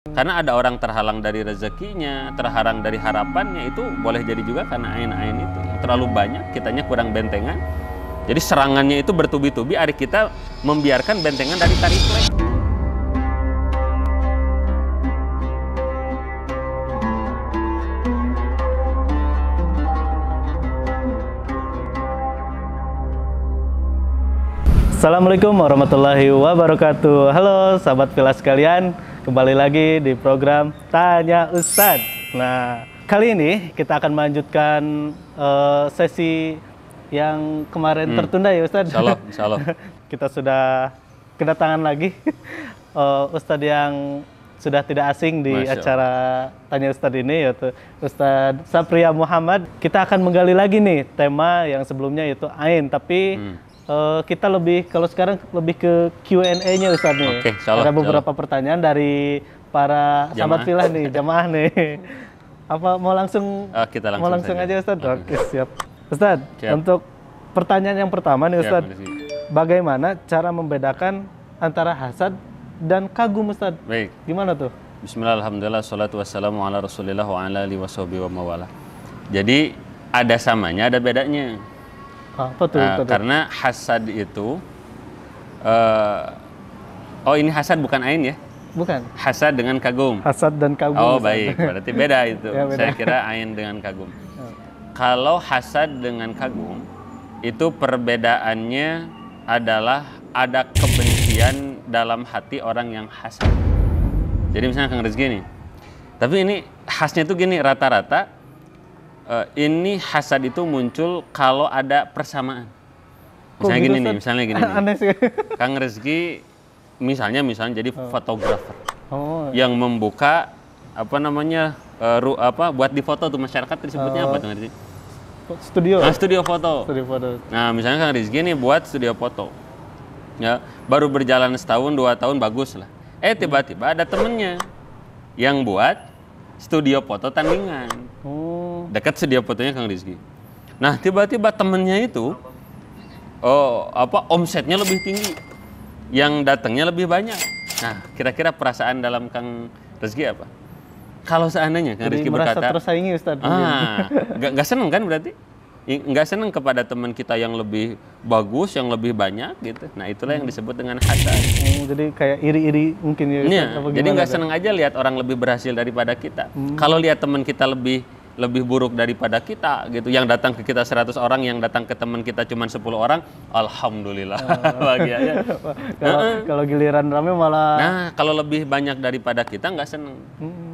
Karena ada orang terhalang dari rezekinya, terhalang dari harapannya, itu boleh jadi juga karena ain-ain itu. Terlalu banyak, kitanya kurang bentengan. Jadi serangannya itu bertubi-tubi, hari kita membiarkan bentengan dari tariklek. Assalamualaikum warahmatullahi wabarakatuh. Halo sahabat Villa sekalian, kembali lagi di program Tanya Ustadz. Nah, kali ini kita akan melanjutkan sesi yang kemarin tertunda ya Ustadz. Insyaallah. Kita sudah kedatangan lagi Ustadz yang sudah tidak asing di acara Tanya Ustadz ini, yaitu Ustadz Sapria Muhammad. Kita akan menggali lagi nih tema yang sebelumnya yaitu ain, tapi kita lebih, kalau sekarang lebih ke Q&A-nya Ustadz nih. Oke, ada beberapa pertanyaan dari para sahabat Villa nih, jamaah nih. Apa mau langsung kita langsung aja Ustadz? Oke, siap. Ustadz, untuk pertanyaan yang pertama nih Ustadz, bagaimana cara membedakan antara hasad dan kagum Ustadz? Baik. Gimana tuh? Bismillah, alhamdulillah, salatu wassalamu ala rasulillah wa ala alihi washabihi wa mawala. Jadi ada samanya, ada bedanya. Apa tuh? Karena hasad itu, ini hasad bukan ain ya? Bukan. Hasad dengan kagum. Hasad dan kagum. Oh baik, berarti beda itu. Ya, beda. Saya kira ain dengan kagum. Kalau hasad dengan kagum, itu perbedaannya adalah ada kebencian dalam hati orang yang hasad. Jadi misalnya Kang Rizky nih, tapi ini khasnya tuh gini, rata-rata ini hasad itu muncul kalau ada persamaan. Misalnya gini nih, misalnya gini nih. Aneh sih. Kang Rizky misalnya jadi fotografer yang membuka buat difoto tuh masyarakat disebutnya apa tuh Rizky? Studio. Nah, studio foto. Studio foto. Nah, misalnya Kang Rizky nih buat studio foto. Ya, baru berjalan setahun, 2 tahun bagus lah. Tiba-tiba ada temennya yang buat studio foto tandingan. Dekat studio fotonya Kang Rizky. Nah, tiba-tiba temennya itu omsetnya lebih tinggi. Yang datangnya lebih banyak. Nah, kira-kira perasaan dalam Kang Rizky apa? Kalau seandainya Kang Rizky berkata, merasa tersaingi Ustadz. Nggak seneng kan berarti? Nggak seneng kepada teman kita yang lebih bagus, yang lebih banyak gitu. Nah, itulah yang disebut dengan hasad. Jadi kayak iri-iri mungkin ya Ustadz. Jadi nggak seneng aja lihat orang lebih berhasil daripada kita. Kalau lihat teman kita lebih buruk daripada kita gitu, yang datang ke kita 100 orang, yang datang ke teman kita cuma 10 orang, alhamdulillah. Bahagia. Kalau giliran rame malah. Nah, kalau lebih banyak daripada kita nggak seneng.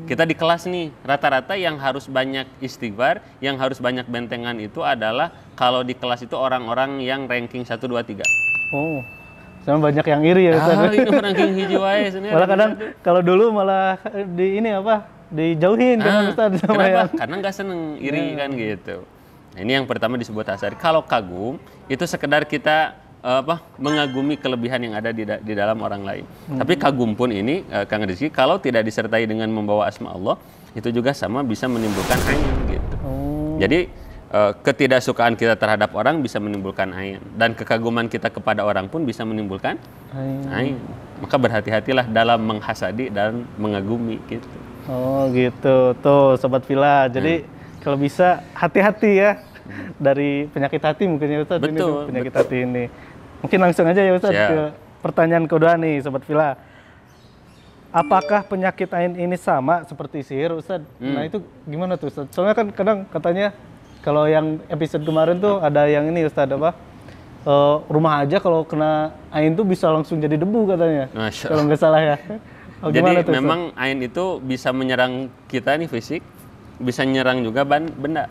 Kita di kelas nih, rata-rata yang harus banyak istighfar, yang harus banyak bentengan itu adalah kalau di kelas itu orang-orang yang ranking 1, 2, 3. Sama banyak yang iri ya Ustadz. Ini ranking hijau aja. Malah kadang kalau dulu malah dijauhin kan Ustadz sama kenapa? yang. Karena nggak seneng iri kan gitu. Nah, ini yang pertama disebut hasad. Kalau kagum itu sekedar kita mengagumi kelebihan yang ada di dalam orang lain. Tapi kagum pun ini Kang Rizky kalau tidak disertai dengan membawa asma Allah, itu juga sama bisa menimbulkan ain gitu. Jadi ketidaksukaan kita terhadap orang bisa menimbulkan ain, dan kekaguman kita kepada orang pun bisa menimbulkan ain. Maka berhati-hatilah dalam menghasadi dan mengagumi gitu. Oh gitu, tuh Sobat Villa. Jadi kalau bisa hati-hati ya dari penyakit hati mungkin ya Ustadz. Betul, penyakit hati ini. Mungkin langsung aja ya Ustadz ke pertanyaan kedua nih Sobat Villa. Apakah penyakit ain ini sama seperti sihir Ustadz? Nah itu gimana tuh Ustadz? Soalnya kan kadang katanya kalau yang episode kemarin tuh ada yang ini Ustadz rumah aja kalau kena ain tuh bisa langsung jadi debu katanya. Kalau nggak salah ya. Jadi memang ain itu bisa menyerang kita nih fisik, bisa menyerang juga benda.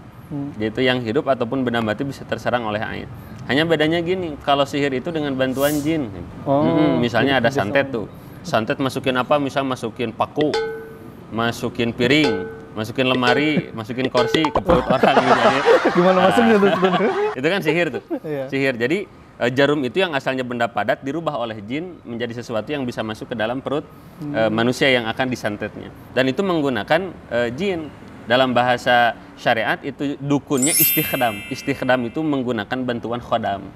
Yaitu yang hidup ataupun benda mati bisa terserang oleh ain. Hanya bedanya gini, kalau sihir itu dengan bantuan jin. Misalnya ada santet tuh. Santet masukin apa? Misal masukin paku, masukin piring, masukin lemari, masukin kursi ke perut orang gitu. Gimana masuknya tuh? Itu kan sihir tuh. Sihir. Jadi jarum itu yang asalnya benda padat dirubah oleh jin menjadi sesuatu yang bisa masuk ke dalam perut manusia yang akan disantetnya. Dan itu menggunakan jin. Dalam bahasa syariat itu dukunnya istikhdam. Istikhdam itu menggunakan bantuan khodam.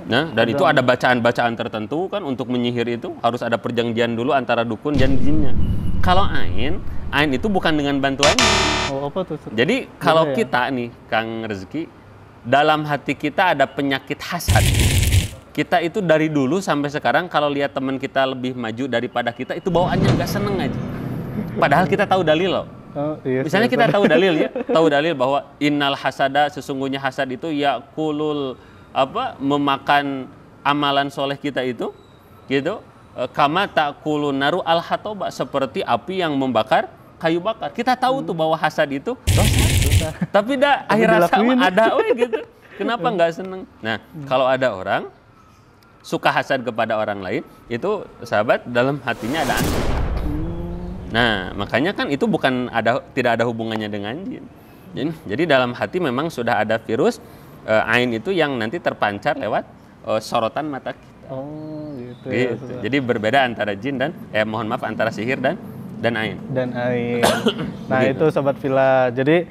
Nah, dan itu ada bacaan-bacaan tertentu kan untuk menyihir itu harus ada perjanjian dulu antara dukun dan jinnya. Kalau ain itu bukan dengan bantuan. Oh, apa tuh? Jadi kalau ya? kita nih, Kang Rezeki, dalam hati kita ada penyakit hasad. Kita itu dari dulu sampai sekarang kalau lihat teman kita lebih maju daripada kita, itu bawaannya nggak seneng aja. Padahal kita tahu dalil loh. Oh, iya, Misalnya kita tahu dalil ya, tahu dalil bahwa innal hasada, sesungguhnya hasad itu yakulul memakan amalan soleh kita itu, gitu. Kama takulun naru al hatoba, seperti api yang membakar kayu bakar. Kita tahu tuh bahwa hasad itu dosa. Tapi dah akhir rasa ada, gitu. Kenapa nggak seneng? Nah, kalau ada orang suka hasad kepada orang lain, itu sahabat dalam hatinya ada ain. Nah, makanya kan itu tidak ada hubungannya dengan jin. Jadi dalam hati memang sudah ada virus ain itu yang nanti terpancar lewat sorotan mata kita. Oh, gitu. Gitu. Jadi berbeda antara jin dan antara sihir dan ain. Dan ain. Nah, itu sobat Villa. Jadi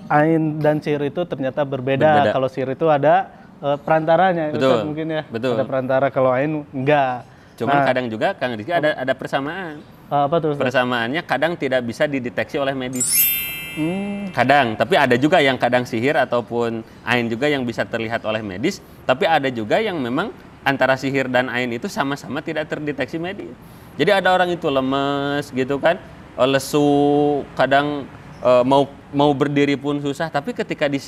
ain dan sihir itu ternyata berbeda. Kalau sihir itu ada perantaranya, betul, mungkin ya. Betul. Ada perantara, kalau ain enggak. Cuman kadang juga Kang Rizky ada persamaan. Apa tuh? Persamaannya kadang tidak bisa dideteksi oleh medis. Kadang, tapi ada juga yang kadang sihir ataupun ain juga yang bisa terlihat oleh medis. Tapi ada juga yang memang antara sihir dan ain itu sama-sama tidak terdeteksi medis. Jadi ada orang itu lemes gitu kan, lesu, kadang mau berdiri pun susah. Tapi ketika di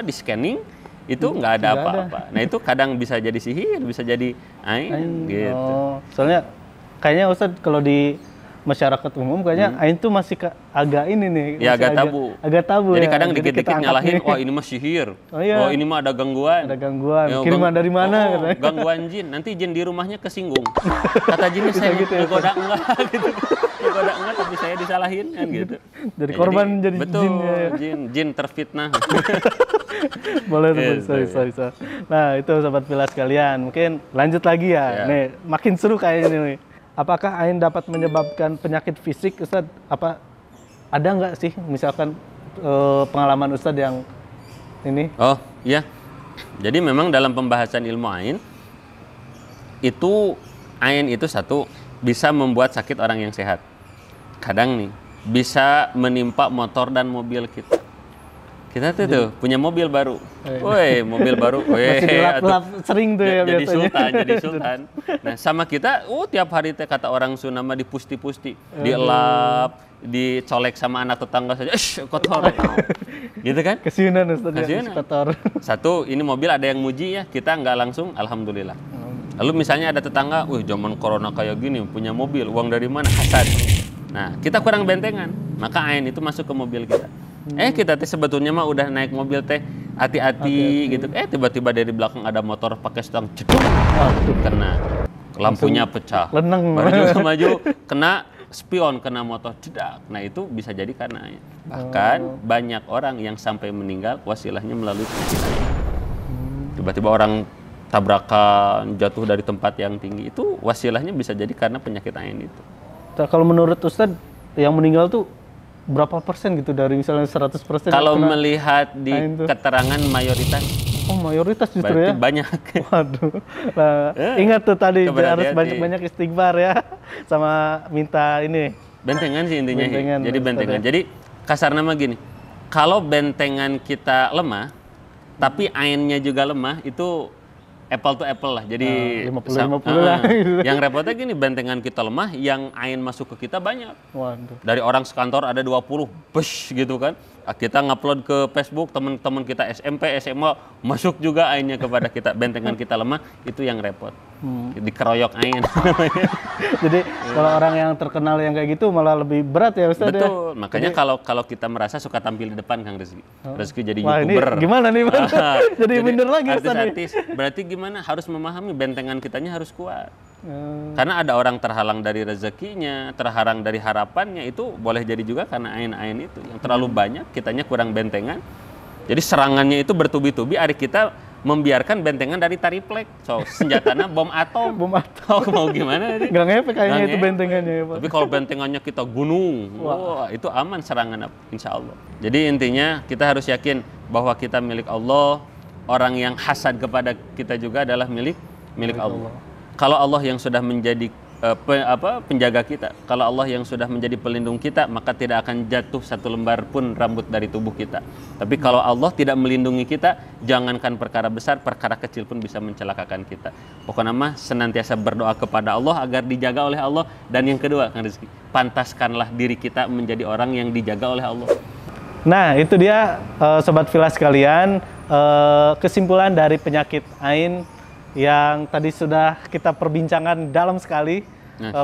scanning itu nggak ada apa-apa. Nah itu kadang bisa jadi sihir, bisa jadi ain gitu. Oh, soalnya kayaknya Ustadz kalau di masyarakat umum kayaknya ain tuh masih agak ini nih. Ya agak tabu. Agak tabu. Jadi ya. kadang dikit-dikit nyalahin, wah ini mah sihir. Oh, iya. Oh ini mah ada gangguan. Ada gangguan. Kiriman dari mana? Oh, gangguan jin. Nanti jin di rumahnya kesinggung. Kata jinnya saya gitu ya, goda enggak gitu. Goda enggak tapi saya disalahin kan gitu. Dari korban jadi betul, jin. Ya. Jin terfitnah. Boleh tuh, bisa. Nah itu sobat Villa sekalian, mungkin lanjut lagi ya. Nih makin seru kayaknya nih. Apakah ain dapat menyebabkan penyakit fisik, Ustadz? Ada nggak sih misalkan pengalaman Ustadz yang ini? Oh iya, jadi memang dalam pembahasan ilmu ain itu satu bisa membuat sakit orang yang sehat. Kadang nih bisa menimpa motor dan mobil kita. Kita tuh punya mobil baru. Woi, mobil baru. Masih dilap-lap sering tuh ya biasanya. Jadi sultan. Nah, sama kita, tiap hari teh kata orang Sunda mah dipusti-pusti, dielap, dicolek sama anak tetangga saja. Kotor. Gitu kan? Kesiunan Ustaz ya, kotor. Satu, ini mobil ada yang muji ya, kita nggak langsung alhamdulillah. Lalu misalnya ada tetangga, zaman corona kayak gini, punya mobil, uang dari mana? Hasad. Nah, kita kurang bentengan, maka ain itu masuk ke mobil kita. Kita teh sebetulnya mah udah naik mobil teh hati-hati gitu. Tiba-tiba dari belakang ada motor pakai stang ceduk. Kena lampunya pecah. Leneng. Maju kena spion, kena motor cedak. Nah itu bisa jadi karena ain. Bahkan banyak orang yang sampai meninggal wasilahnya melalui penyakit ain. Tiba-tiba orang tabrakan, jatuh dari tempat yang tinggi, itu wasilahnya bisa jadi karena penyakit ain itu. Kalau menurut Ustadz yang meninggal tuh berapa persen gitu dari misalnya 100%? Kalau melihat di keterangan mayoritas. Oh mayoritas justru berarti ya? Banyak. Waduh. Nah, ingat tuh tadi harus banyak-banyak istighfar ya, sama minta ini. Bentengan sih intinya. Jadi bentengan. Jadi kasar nama gini, kalau bentengan kita lemah, tapi ainnya juga lemah, itu apple to apple lah. Jadi 50-50 lah. Yang repotnya gini, bentengan kita lemah, yang ain masuk ke kita banyak. Waduh. Dari orang sekantor ada 20, push gitu kan. Kita ngupload ke Facebook, teman-teman kita SMP, SMA, masuk juga ainnya kepada kita. Bentengan kita lemah, itu yang repot. Dikeroyok ain. Jadi kalau orang yang terkenal yang kayak gitu malah lebih berat ya Ustaz. Betul, makanya kalau kita merasa suka tampil di depan Kang Rizky. Rizky jadi Wah, YouTuber. Ini gimana nih Bang? Jadi minder lagi Ustaz. Berarti gimana? Harus memahami bentengan kitanya harus kuat. Karena ada orang terhalang dari rezekinya, terhalang dari harapannya, itu boleh jadi juga karena ain-ain itu yang terlalu banyak, kitanya kurang bentengan. Jadi serangannya itu bertubi-tubi, hari kita membiarkan bentengan dari tariplek, senjatanya bom atom. Bom atom. Mau gimana? Gak ngefek kayaknya itu bentengannya ya Pak. Tapi kalau bentengannya kita gunung, itu aman serangan insya Allah. Jadi intinya kita harus yakin bahwa kita milik Allah, orang yang hasad kepada kita juga adalah milik Allah. Kalau Allah yang sudah menjadi penjaga kita. Kalau Allah yang sudah menjadi pelindung kita, maka tidak akan jatuh satu lembar pun rambut dari tubuh kita. Tapi kalau Allah tidak melindungi kita, jangankan perkara besar, perkara kecil pun bisa mencelakakan kita. Pokoknya mah senantiasa berdoa kepada Allah agar dijaga oleh Allah. Dan yang kedua, Kang Rizky, pantaskanlah diri kita menjadi orang yang dijaga oleh Allah. Nah, itu dia Sobat Villa sekalian, kesimpulan dari penyakit ain yang tadi sudah kita perbincangkan dalam sekali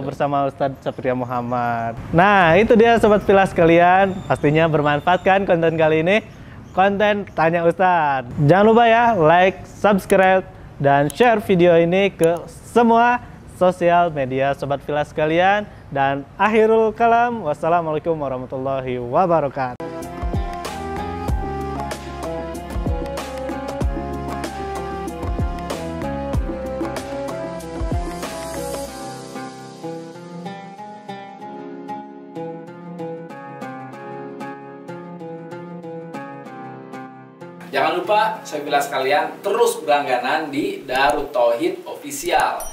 bersama Ustadz Sapria Muhammad. Nah, itu dia Sobat Villa sekalian, pastinya bermanfaat kan konten kali ini, konten Tanya Ustadz. Jangan lupa ya, like, subscribe, dan share video ini ke semua sosial media Sobat Villa sekalian. Dan akhirul kalam, wassalamualaikum warahmatullahi wabarakatuh. Jangan lupa, saya bilang sekalian, terus berlangganan di Darut Tauhid Official.